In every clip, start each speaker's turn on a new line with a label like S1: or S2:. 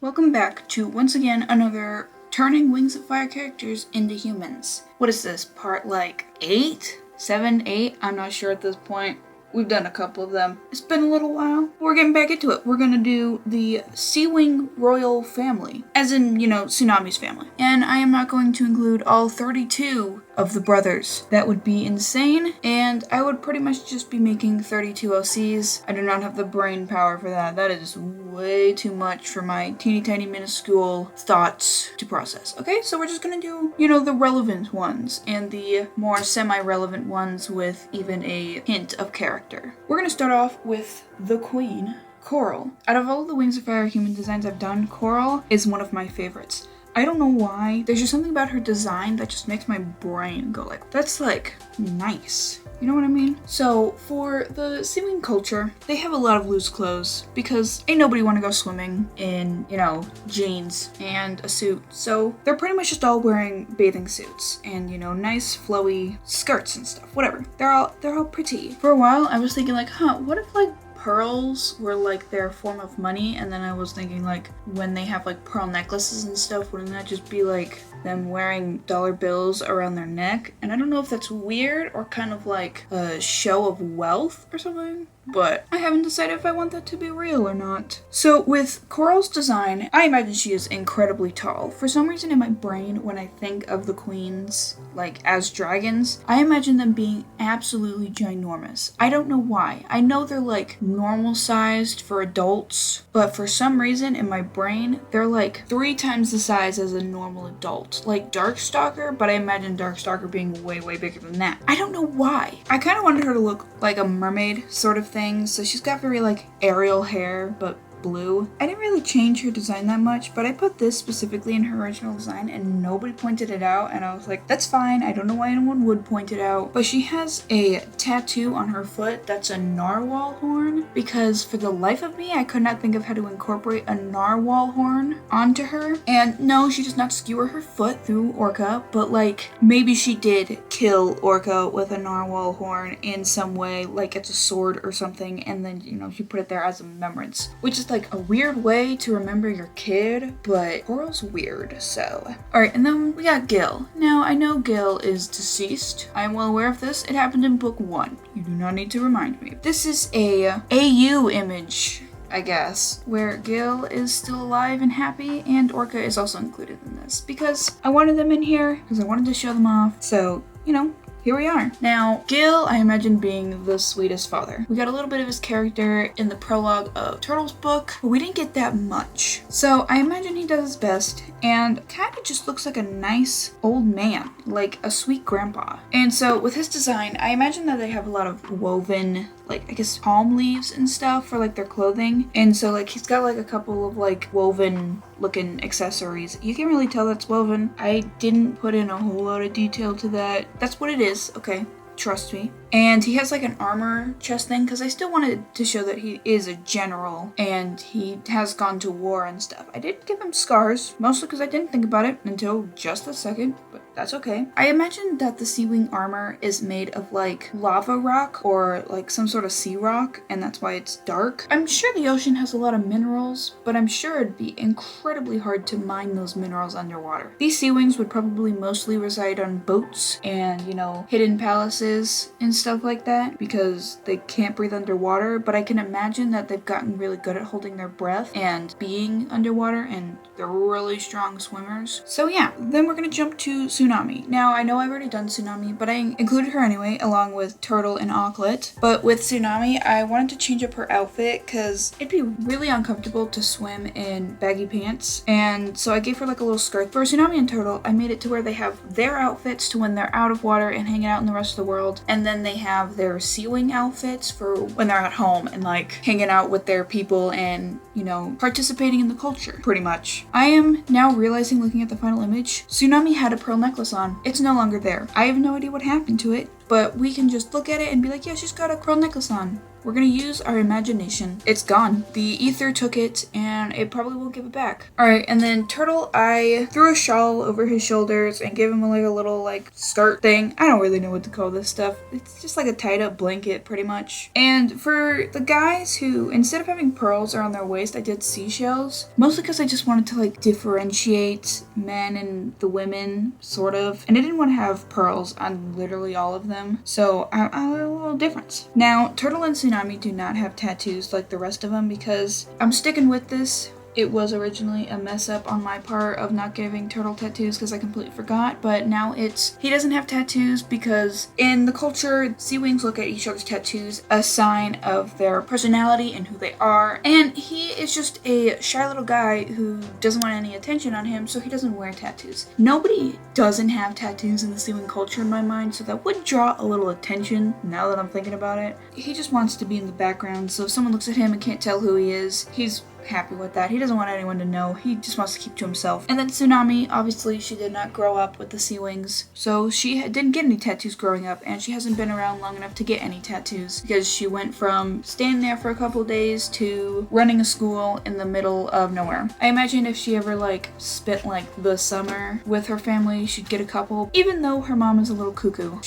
S1: Welcome back to, once again, another turning Wings of Fire characters into humans. What is this, part like 8? 7, 8? I'm not sure at this point. We've done a couple of them. It's been a little while. We're getting back into it. We're gonna do the Seawing royal family. As in, Tsunami's family. And I am not going to include all 32 of the brothers. That would be insane, and I would pretty much just be making 32 OCs. I do not have the brain power for that. That is way too much for my teeny tiny minuscule thoughts to process. Okay, so we're just gonna do, the relevant ones and the more semi-relevant ones with even a hint of character. We're gonna start off with the queen, Coral. Out of all the Wings of Fire human designs I've done, Coral is one of my favorites. I don't know why. There's just something about her design that just makes my brain go like, that's like nice. You know what I mean? So for the Seawing culture, they have a lot of loose clothes because ain't nobody want to go swimming in, jeans and a suit. So they're pretty much just all wearing bathing suits and, nice flowy skirts and stuff. Whatever. They're all pretty. For a while, I was thinking like, what if pearls were like their form of money, and then I was thinking like when they have like pearl necklaces and stuff, wouldn't that just be like them wearing dollar bills around their neck? And I don't know if that's weird or kind of like a show of wealth or something, but I haven't decided if I want that to be real or not. So with Coral's design, I imagine she is incredibly tall. For some reason in my brain, when I think of the queens like as dragons, I imagine them being absolutely ginormous. I don't know why. I know they're like normal sized for adults, but for some reason in my brain, they're like 3 times the size as a normal adult. Like Darkstalker, but I imagine Darkstalker being way, way bigger than that. I don't know why. I kind of wanted her to look like a mermaid sort of thing, so she's got very like Ariel hair, but blue. I didn't really change her design that much, but I put this specifically in her original design and nobody pointed it out, and I was like, that's fine. I don't know why anyone would point it out. But she has a tattoo on her foot that's a narwhal horn, because for the life of me, I could not think of how to incorporate a narwhal horn onto her. And no, she does not skewer her foot through Orca, but like maybe she did kill Orca with a narwhal horn in some way, like it's a sword or something, and then, she put it there as a remembrance, which is like a weird way to remember your kid, but Coral's weird, so. Alright, and then we got Gill. Now, I know Gill is deceased. I am well aware of this. It happened in book 1. You do not need to remind me. This is a AU image, I guess, where Gill is still alive and happy, and Orca is also included in this, because I wanted them in here, because I wanted to show them off, so, here we are. Now, Gill, I imagine being the sweetest father. We got a little bit of his character in the prologue of Turtle's book, but we didn't get that much. So I imagine he does his best and kind of just looks like a nice old man, like a sweet grandpa. And so with his design, I imagine that they have a lot of woven, like I guess palm leaves and stuff for like their clothing. And so like he's got like a couple of like woven looking accessories. You can really tell that's woven. I didn't put in a whole lot of detail to that. That's what it is, okay? Trust me. And he has like an armor chest thing, because I still wanted to show that he is a general and he has gone to war and stuff. I did give him scars, mostly because I didn't think about it until just a second, but that's okay. I imagine that the Seawing armor is made of like lava rock or like some sort of sea rock, and that's why it's dark. I'm sure the ocean has a lot of minerals, but I'm sure it'd be incredibly hard to mine those minerals underwater. These Seawings would probably mostly reside on boats and, hidden palaces and stuff like that, because they can't breathe underwater, but I can imagine that they've gotten really good at holding their breath and being underwater, and they're really strong swimmers. So yeah, then we're gonna jump to Tsunami. Now, I know I've already done Tsunami, but I included her anyway, along with Turtle and Auklet. But with Tsunami, I wanted to change up her outfit because it'd be really uncomfortable to swim in baggy pants, and so I gave her like a little skirt. For Tsunami and Turtle, I made it to where they have their outfits to when they're out of water and hanging out in the rest of the world, and then they have their Seawing outfits for when they're at home and like hanging out with their people and, participating in the culture, pretty much. I am now realizing, looking at the final image, Tsunami had a pearl necklace on. It's no longer there. I have no idea what happened to it. but we can just look at it and be like, yeah, she's got a pearl necklace on. We're gonna use our imagination. It's gone. The ether took it, and it probably will give it back. Alright, and then Turtle, I threw a shawl over his shoulders and gave him like a little like skirt thing. I don't really know what to call this stuff. It's just like a tied up blanket, pretty much. And for the guys who, instead of having pearls around their waist, I did seashells. Mostly because I just wanted to like differentiate men and the women, sort of. And I didn't want to have pearls on literally all of them. So I a little difference. Now, Turtle and Tsunami do not have tattoos like the rest of them because I'm sticking with this. It was originally a mess up on my part of not giving Turtle tattoos because I completely forgot, but now he doesn't have tattoos because in the culture, Seawings look at each other's tattoos a sign of their personality and who they are, and he is just a shy little guy who doesn't want any attention on him, so he doesn't wear tattoos. Nobody doesn't have tattoos in the Seawing culture in my mind, so that would draw a little attention now that I'm thinking about it. He just wants to be in the background, so if someone looks at him and can't tell who he is, he's happy with that. He doesn't want anyone to know. He just wants to keep to himself. And then Tsunami, obviously she did not grow up with the Seawings, so she didn't get any tattoos growing up, and she hasn't been around long enough to get any tattoos because she went from staying there for a couple of days to running a school in the middle of nowhere. I imagine if she ever like spent like the summer with her family, she'd get a couple, even though her mom is a little cuckoo.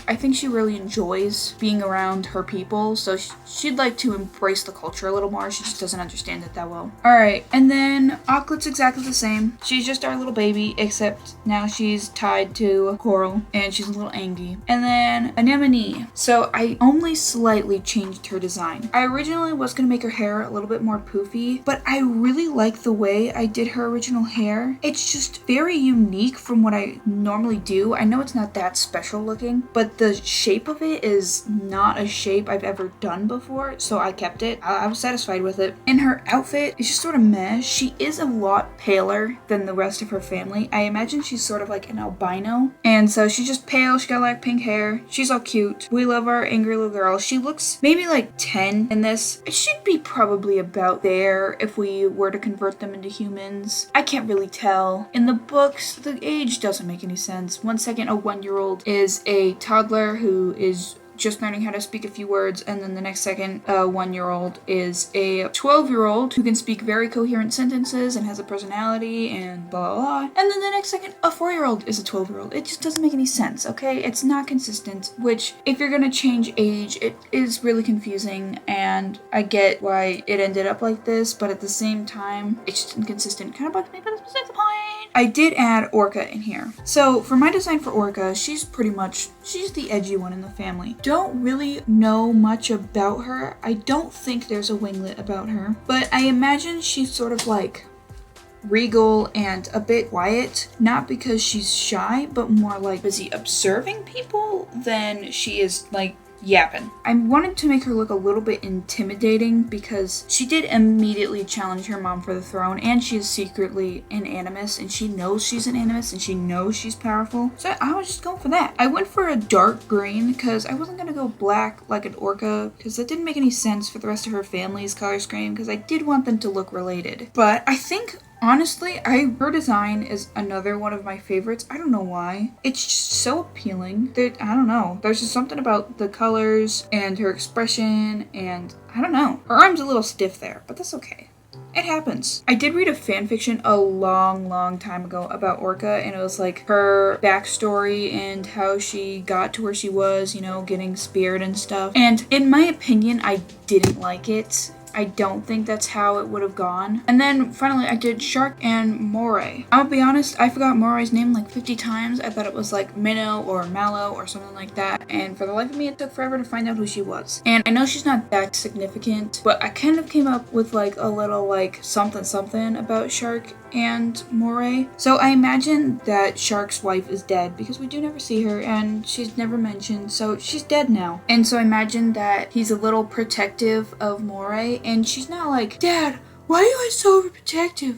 S1: I think she really enjoys being around her people, so she'd like to embrace the culture a little more. She just doesn't understand it that well. Alright, and then Auklet's exactly the same. She's just our little baby, except now she's tied to a coral and she's a little angry. And then Anemone. So I only slightly changed her design. I originally was going to make her hair a little bit more poofy, but I really like the way I did her original hair. It's just very unique from what I normally do. I know it's not that special looking, but the shape of it is not a shape I've ever done before, so I kept it. I was satisfied with it. And her outfit is just sort of meh. She is a lot paler than the rest of her family. I imagine she's sort of like an albino, and so she's just pale. She got like pink hair. She's all cute. We love our angry little girl. She looks maybe like 10 in this. It should be probably about there if we were to convert them into humans. I can't really tell. In the books, the age doesn't make any sense. 1 second, a 1-year-old is a toddler who is just learning how to speak a few words, and then the next second, a 1-year-old is a 12-year-old who can speak very coherent sentences and has a personality and blah blah blah. And then the next second, a 4-year-old is a 12-year-old. It just doesn't make any sense, okay? It's not consistent, which if you're gonna change age, it is really confusing, and I get why it ended up like this, but at the same time, it's just inconsistent. Kind of bugs me, but that's besides the point. I did add Orca in here. So for my design for Orca, she's the edgy one in the family. Don't really know much about her. I don't think there's a winglet about her, but I imagine she's sort of like regal and a bit quiet, not because she's shy, but more like busy observing people than she is like yapping. I wanted to make her look a little bit intimidating because she did immediately challenge her mom for the throne, and she is secretly an animus, and she knows she's an animus, and she knows she's powerful. So I was just going for that. I went for a dark green because I wasn't going to go black like an Orca because that didn't make any sense for the rest of her family's color scheme because I did want them to look related. But I think honestly, her design is another one of my favorites. I don't know why. It's just so appealing. I don't know. There's just something about the colors and her expression, and I don't know. Her arm's a little stiff there, but that's okay. It happens. I did read a fanfiction a long time ago about Orca, and it was like her backstory and how she got to where she was, you know, getting speared and stuff. And in my opinion, I didn't like it. I don't think that's how it would have gone. And then finally I did Shark and Moray. I'll be honest, I forgot Moray's name like 50 times. I thought it was like Minnow or Mallow or something like that. And for the life of me, it took forever to find out who she was. And I know she's not that significant, but I kind of came up with like a little like something about Shark and Moray. So I imagine that Shark's wife is dead because we do never see her and she's never mentioned, so she's dead now. And so I imagine that he's a little protective of Moray, and she's not like, Dad, why are you guys so overprotective?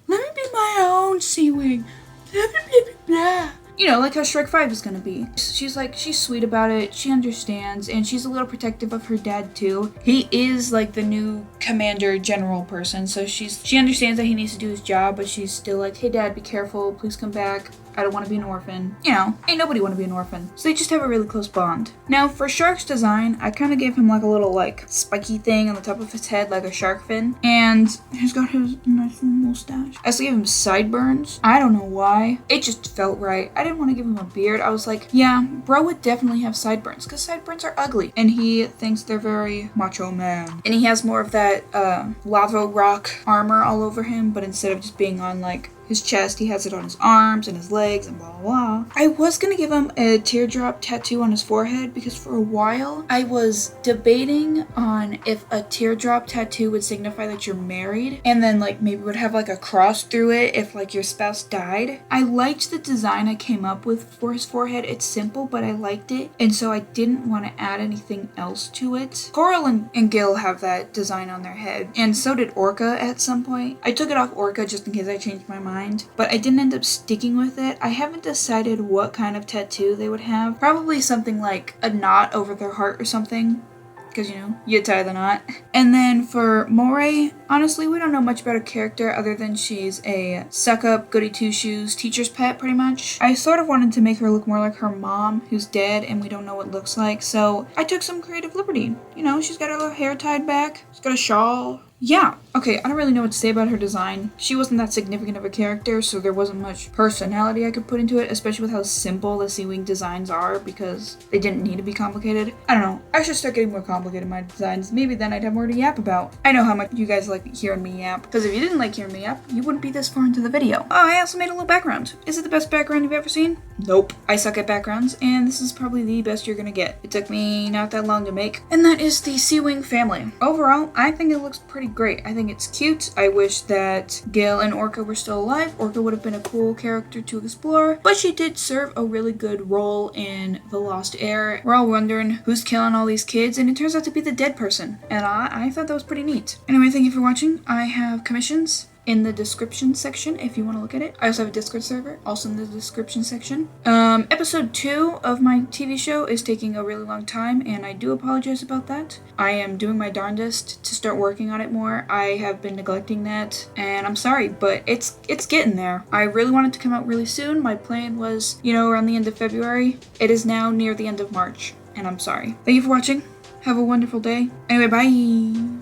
S1: Let me be my own Seawing. Blah, blah, blah, blah, blah. You know, like how Shrek 5 is gonna be. She's sweet about it, she understands, and she's a little protective of her dad too. He is like the new commander general person, so she understands that he needs to do his job, but she's still like, hey Dad, be careful, please come back. I don't want to be an orphan. You know, ain't nobody want to be an orphan. So they just have a really close bond. Now, for Shark's design, I kind of gave him like a little like spiky thing on the top of his head, like a shark fin. And he's got his nice little mustache. I also gave him sideburns. I don't know why. It just felt right. I didn't want to give him a beard. I was like, yeah, bro would definitely have sideburns because sideburns are ugly. And he thinks they're very macho man. And he has more of that lava rock armor all over him, but instead of just being on like his chest, he has it on his arms and his legs and blah, blah, blah. I was gonna give him a teardrop tattoo on his forehead because for a while I was debating on if a teardrop tattoo would signify that you're married and then like maybe would have like a cross through it if like your spouse died. I liked the design I came up with for his forehead. It's simple, but I liked it. And so I didn't want to add anything else to it. Coral and Gill have that design on their head. And so did Orca at some point. I took it off Orca just in case I changed my mind. But I didn't end up sticking with it. I haven't decided what kind of tattoo they would have. Probably something like a knot over their heart or something. Because, you know, you tie the knot. And then for Moray, honestly, we don't know much about her character other than she's a suck-up, goody-two-shoes teacher's pet, pretty much. I sort of wanted to make her look more like her mom, who's dead, and we don't know what it looks like. So I took some creative liberty. You know, she's got her little hair tied back. She's got a shawl. Yeah, okay, I don't really know what to say about her design. She wasn't that significant of a character, so there wasn't much personality I could put into it, especially with how simple the Seawing designs are, because they didn't need to be complicated. I don't know, I should start getting more complicated in my designs. Maybe then I'd have more to yap about. I know how much you guys like hearing me yap, because if you didn't like hearing me yap, you wouldn't be this far into the video. Oh, I also made a little background. Is it the best background you've ever seen? Nope. I suck at backgrounds, and this is probably the best you're gonna get. It took me not that long to make, and that is the Seawing family. Overall, I think it looks pretty great. I think it's cute. I wish that Gill and Orca were still alive. Orca would have been a cool character to explore, but she did serve a really good role in The Lost Heir. We're all wondering who's killing all these kids, and it turns out to be the dead person, and I thought that was pretty neat. Anyway, thank you for watching. I have commissions in the description section if you want to look at it. I also have a Discord server, also in the description section. Episode 2 of my TV show is taking a really long time, and I do apologize about that. I am doing my darndest to start working on it more. I have been neglecting that, and I'm sorry, but it's getting there. I really want it to come out really soon. My plan was, you know, around the end of February. It is now near the end of March, and I'm sorry. Thank you for watching. Have a wonderful day. Anyway, bye!